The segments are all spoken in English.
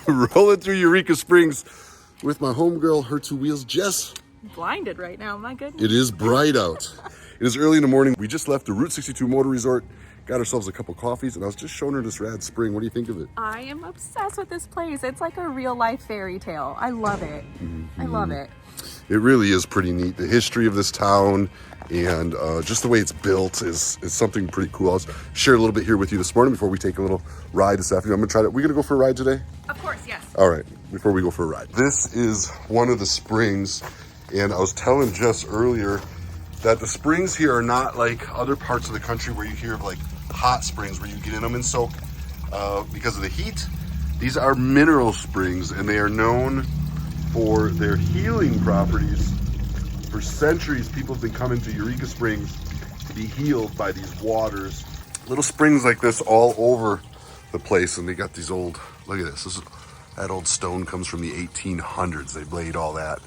Rolling through Eureka Springs with my homegirl, her two wheels, Jess. Blinded right now, my goodness. It is bright out. It is early in the morning. We just left the Route 62 Motor Resort, got ourselves a couple coffees, and I was just showing her this rad spring. What do you think of it? I am obsessed with this place. It's like a real life fairy tale. I love it. I love it. It really is pretty neat. The history of this town and just the way it's built is something pretty cool. I'll share a little bit here with you this morning before we take a little ride this afternoon. I'm gonna try to, we gonna go for a ride today? Of course, yes. All right, before we go for a ride. This is one of the springs, and I was telling Jess earlier that the springs here are not like other parts of the country where you hear of like hot springs where you get in them and soak because of the heat. These are mineral springs, and they are known for their healing properties. For centuries, people have been coming to Eureka Springs to be healed by these waters. Little springs like this all over the place, and they got these old, look at this, that old stone comes from the 1800s. They laid all that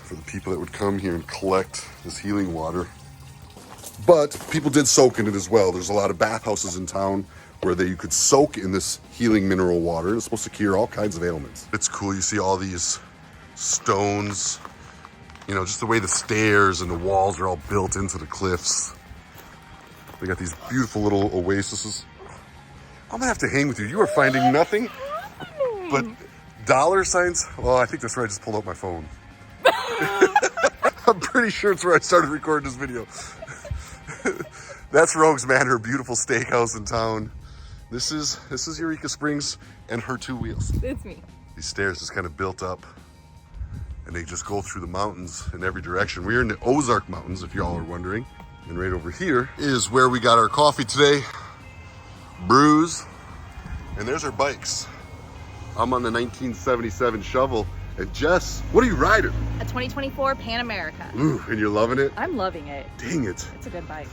for the people that would come here and collect this healing water. But people did soak in it as well. There's a lot of bathhouses in town where you could soak in this healing mineral water. It's supposed to cure all kinds of ailments. It's cool. You see all these stones, you know, just the way the stairs and the walls are all built into the cliffs. They got these beautiful little oases. I'm gonna have to hang with you. You are finding nothing but dollar signs. Well, I think that's where I just pulled out my phone. I'm pretty sure it's where I started recording this video. That's Rogue's Manor, beautiful steakhouse in town. This is Eureka Springs and her two wheels. It's me. These stairs just kind of built up, and they just go through the mountains in every direction. We're in the Ozark Mountains, if y'all are wondering. And right over here is where we got our coffee today. Brews. And there's our bikes. I'm on the 1977 shovel. And Jess, what are you riding? A 2024 Pan America. Ooh, and you're loving it? I'm loving it. Dang it. It's a good bike.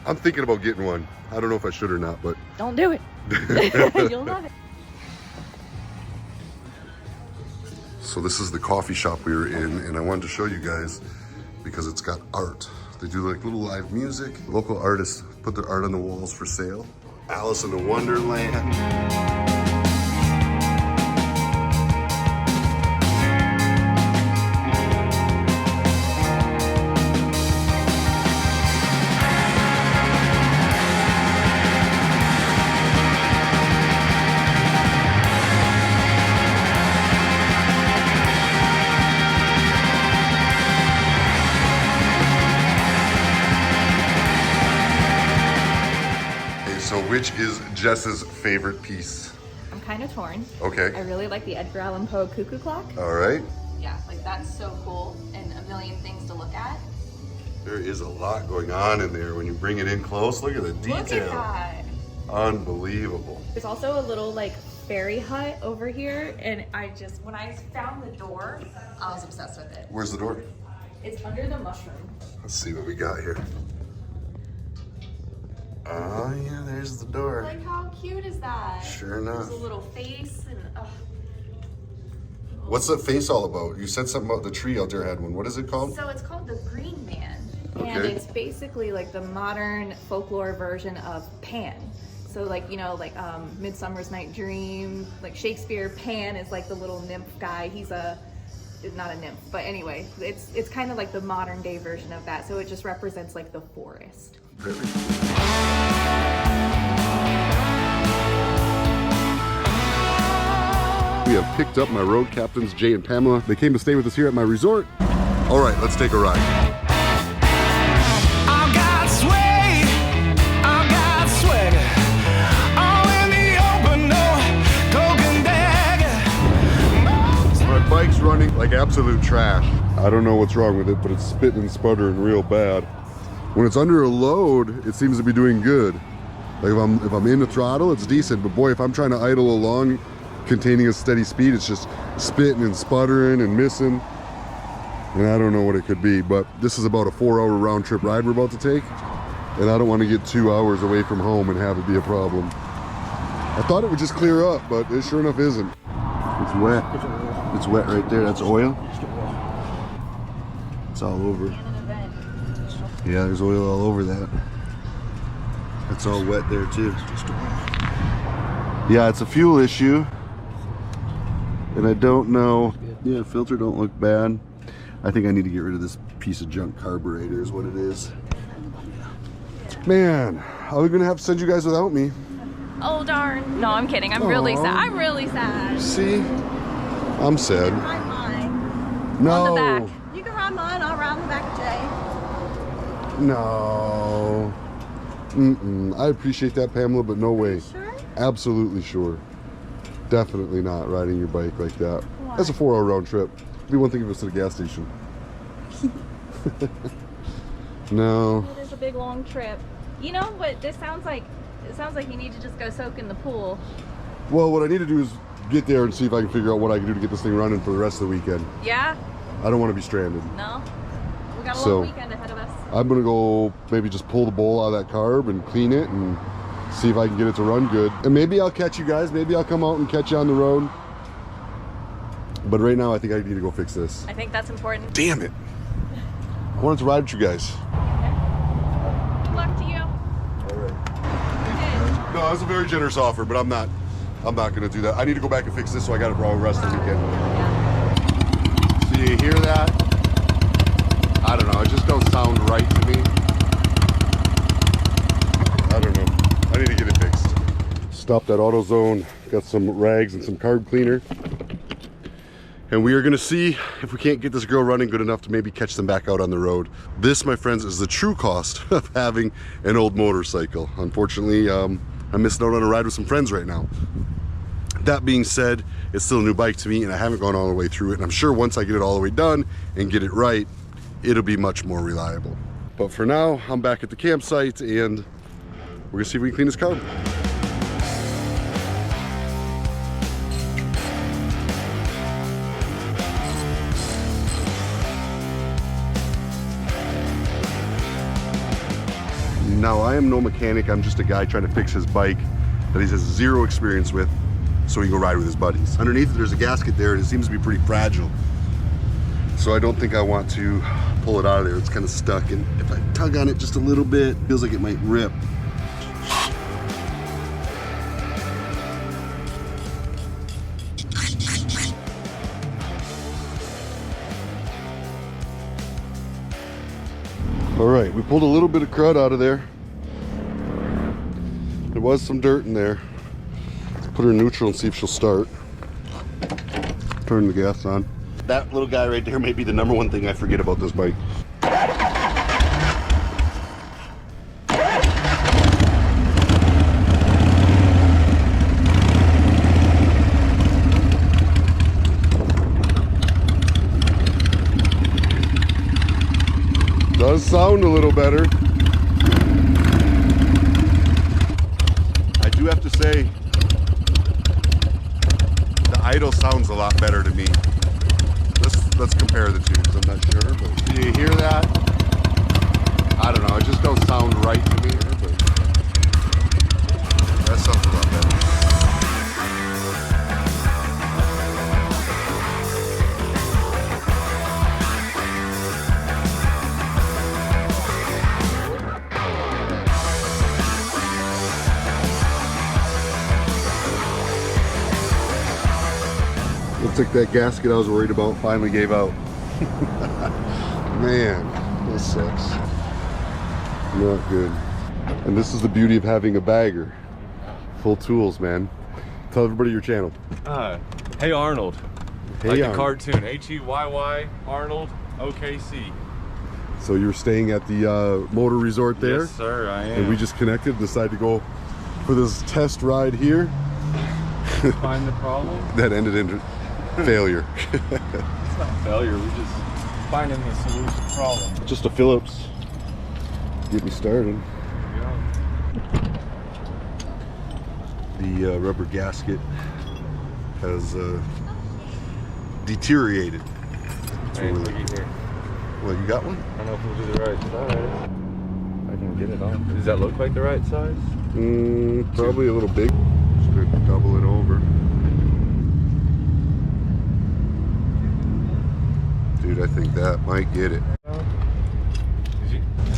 I'm thinking about getting one. I don't know if I should or not, but. Don't do it. You'll love it. So this is the coffee shop we were in, and I wanted to show you guys because it's got art. They do like little live music. Local artists put their art on the walls for sale. Alice in the Wonderland. So which is Jess's favorite piece? I'm kind of torn. Okay. I really like the Edgar Allan Poe cuckoo clock. All right. Yeah, like that's so cool and a million things to look at. There is a lot going on in there when you bring it in close. Look at the detail. Look at that. Unbelievable. There's also a little like fairy hut over here, and when I found the door, I was obsessed with it. Where's the door? It's under the mushroom. Let's see what we got here. Oh yeah, there's the door. Like how cute is that? Sure enough. There's a little face and What's that face all about? You said something about the tree out there had one. What is it called? So it's called the Green Man. Okay. And it's basically like the modern folklore version of Pan. So like, you know, like Midsummer's Night Dream, like Shakespeare, Pan is like the little nymph guy. He's not a nymph, but anyway, it's kind of like the modern day version of that. So it just represents like the forest. Really? We have picked up my road captains, Jay and Pamela. They came to stay with us here at my resort. All right, let's take a ride. I've got sway, I've got swagger. All in the open, no cloak and dagger. My bike's running like absolute trash. I don't know what's wrong with it, but it's spitting and sputtering real bad. When it's under a load, it seems to be doing good. Like if I'm in the throttle, it's decent. But boy, if I'm trying to idle along, containing a steady speed, it's just spitting and sputtering and missing. And I don't know what it could be, but this is about a 4-hour round trip ride we're about to take. And I don't want to get 2 hours away from home and have it be a problem. I thought it would just clear up, but it sure enough isn't. It's wet. It's wet right there. That's oil. It's all over. Yeah, there's oil all over that. It's all wet there too. Yeah, it's a fuel issue. And I don't know. Yeah, filter don't look bad. I think I need to get rid of this piece of junk carburetor is what it is. Man, are we gonna have to send you guys without me? Oh darn. No, I'm kidding. I'm really sad. I'm really sad. See? I'm sad. Ride mine. No. On the back. You can ride mine. I'll ride on the back of Jay. No. I appreciate that, Pamela, but no way. Sure. Absolutely sure. Definitely not riding your bike like that. Why? That's a 4-hour round trip. It'd be one thing if it was to the gas station. No. It is a big long trip. You know what this sounds like? It sounds like you need to just go soak in the pool. Well, what I need to do is get there and see if I can figure out what I can do to get this thing running for the rest of the weekend. Yeah? I don't want to be stranded. No? We got a So- long weekend ahead of us. I'm gonna go maybe just pull the bowl out of that carb and clean it and see if I can get it to run good. And maybe I'll catch you guys. Maybe I'll come out and catch you on the road. But right now I think I need to go fix this. I think that's important. Damn it. I wanted to ride with you guys. Good luck to you. No, that was a very generous offer, but I'm not gonna do that. I need to go back and fix this so I got it for all the rest of the weekend. Yeah. So you hear that? I don't know, it just don't sound right to me. I don't know. I need to get it fixed. Stopped at AutoZone, got some rags and some carb cleaner. And we are gonna see if we can't get this girl running good enough to maybe catch them back out on the road. This, my friends, is the true cost of having an old motorcycle. Unfortunately, I'm missing out on a ride with some friends right now. That being said, it's still a new bike to me and I haven't gone all the way through it. And I'm sure once I get it all the way done and get it right, it'll be much more reliable. But for now, I'm back at the campsite and we're gonna see if we can clean this carb. Now, I am no mechanic. I'm just a guy trying to fix his bike that he has zero experience with so he can go ride with his buddies. Underneath, there's a gasket there and it seems to be pretty fragile. So I don't think I want to pull it out of there. It's kind of stuck. And if I tug on it just a little bit, it feels like it might rip. All right, we pulled a little bit of crud out of there. There was some dirt in there. Let's put her in neutral and see if she'll start. Turn the gas on. That little guy right there may be the #1 thing I forget about this bike. Does sound a little better. I do have to say, the idle sounds a lot better to me. Let's compare the two, because I'm not sure, but do you hear that? I don't know, it just don't sound right to me, but that sounds a lot better. Looks like that gasket I was worried about finally gave out. Man, this sucks. Not good. And this is the beauty of having a bagger. Full tools, man. Tell everybody your channel. Hey Arnold. Hey Like Arnold. the cartoon, H-E-Y-Y, Arnold, OKC. So you were staying at the motor resort there? Yes, sir, I am. And we just connected, decided to go for this test ride here. Find the problem? That ended in failure. It's not failure, we're just finding the solution problem. Just a Phillips. Get me started. The rubber gasket has deteriorated. Hey, looky here. Well, you got one? I don't know if we'll do the right size. I can get it on. Does that look like the right size? Probably a little big. Just gonna double it over. Dude, I think that might get it.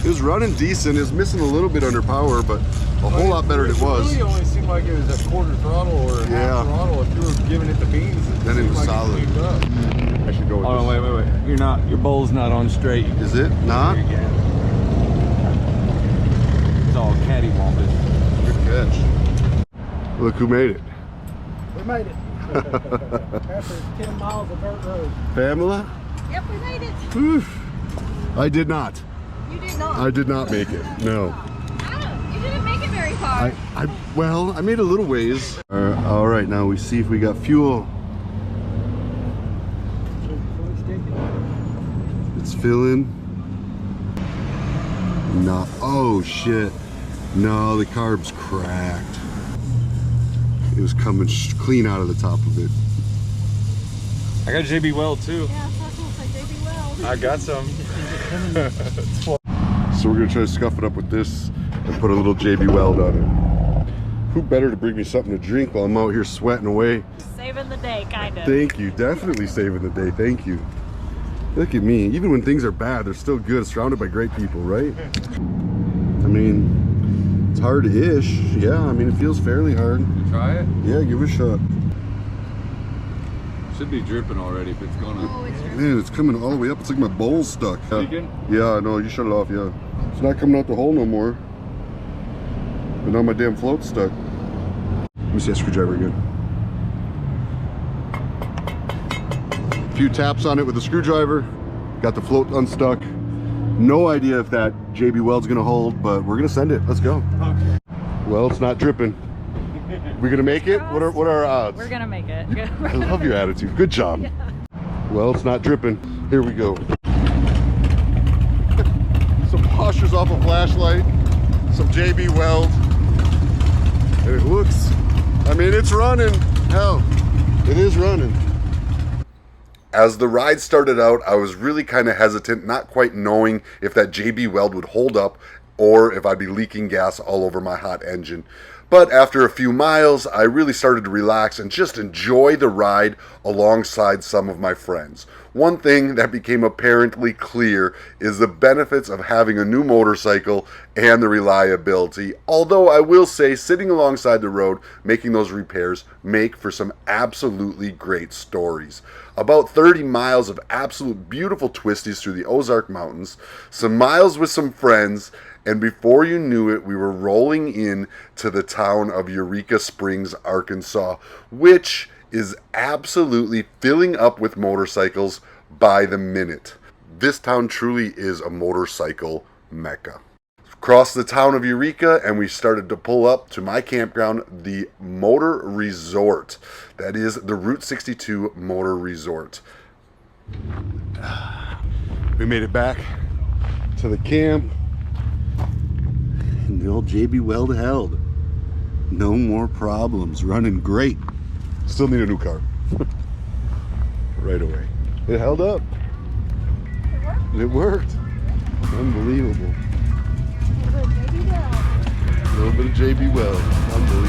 It was running decent. It was missing a little bit under power, but a whole lot better than it was. It really only seemed like it was a quarter throttle or half throttle. If you were giving it the beans, Then it was seemed like solid. It cleaned up. I should go with Oh, this. wait. You're not. Your bowl's not on straight. Is it not? It's all cattywampus. Good catch. Look who made it. We made it. After 10 miles of dirt road. Pamela? Yep, we made it. Whew. I did not. You did not. I did not make it. No. You didn't make it very far. Well, I made a little ways. All right, now we see if we got fuel. It's filling. No. Oh shit. No, the carb's cracked. It was coming clean out of the top of it. I got JB Weld too. Yeah, I was gonna say JB Weld. I got some. So we're gonna try to scuff it up with this and put a little JB Weld on it. Who better to bring me something to drink while I'm out here sweating away? Saving the day, kind of. Thank you. Definitely saving the day. Thank you. Look at me. Even when things are bad, they're still good. Surrounded by great people, right? I mean, it's hard-ish. Yeah, I mean, it feels fairly hard. Try it. Yeah, give it a shot. Should be dripping already if it's gonna. Oh, it's Man, it's coming all the way up. It's like my bowl's stuck. Leaking? Yeah, no, you shut it off, yeah. It's not coming out the hole no more. But now my damn float's stuck. Let me see that screwdriver again. A few taps on it with the screwdriver. Got the float unstuck. No idea if that JB Weld's gonna hold, but we're gonna send it. Let's go. Okay. Well, it's not dripping. We gonna make it? What are our odds? We're gonna make it. I love your attitude. Good job. Yeah. Well, it's not dripping. Here we go. Some washers off a flashlight. Some JB Weld. And it looks, I mean, it's running. Hell, it is running. As the ride started out, I was really kind of hesitant, not quite knowing if that JB Weld would hold up or if I'd be leaking gas all over my hot engine. But after a few miles, I really started to relax and just enjoy the ride alongside some of my friends. One thing that became apparently clear is the benefits of having a new motorcycle and the reliability. Although I will say, sitting alongside the road, making those repairs make for some absolutely great stories. About 30 miles of absolute beautiful twisties through the Ozark Mountains, some miles with some friends, and before you knew it, we were rolling in to the town of Eureka Springs, Arkansas, which is absolutely filling up with motorcycles by the minute. This town truly is a motorcycle mecca. Crossed the town of Eureka and we started to pull up to my campground, the Motor Resort. That is the Route 62 Motor Resort. We made it back to the camp. And the old JB Weld held. No more problems. Running great. Still need a new car. Right away. It held up. It worked. Unbelievable. A little bit of JB Weld. Unbelievable.